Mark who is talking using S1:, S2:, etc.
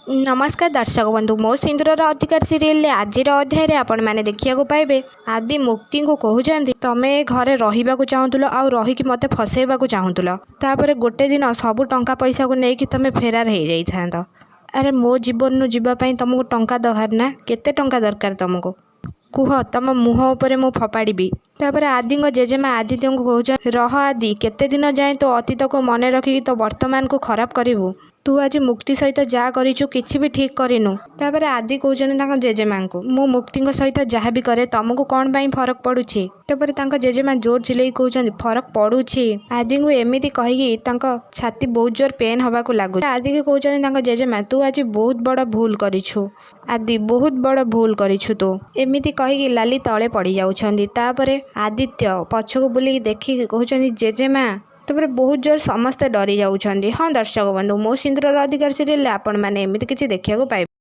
S1: नमस्कार दर्शक बंधु मो सिंदूर अधिकार सीरियल आज अध्याय आपण मैंने देखा पाइबे आदि मुक्ति को कहते तमें घरे रही चाहूल आ रहीकि मत फसैबा चाहूल तापर गोटे दिन सबू टंका पैसा को लेकिन तुम फेरार हो जाता। अरे मो जीवन जीवाई तुमको टंका दरकार ना केते टंका दरकार तुमको कुह तुम मुह उपर मु फपाड़ी। तापर आदि जेजेमा आदित्य को कह रह आदि केते दिन जाए तो अतीत को मन रखिक तो वर्तमान को खराब करू तू आज मुक्ति सहित जहाँ करू कि भी ठीक करनु। तापर आदि कहते जेजेमा को मु मुक्ति सहित जहाँ भी करे तुमको कौन पाई फरक पड़ुछि। तापर जेजेमा जोर चिल्लाई कहते फरक पड़ुछि। आदि को एमती कहीकि छाती बहुत जोर पेन हवा को लगुच। आदि को कहते जेजेमा तू आज बहुत बड़ भूल करिछु आदि बहुत बड़ भूल करिछु तू एमती कहीकि लाली तले पड़ जाउछंदी। तापर आदित्य पछक बुलिक देखिक कहते जेजेमा तापर बहुत जोर समस्ते डरी जाउछंदी। हाँ दर्शक बंधु मो सिंदूर अधिकार सीरियल आपण मैंने एमती किसी देखा पाइबे।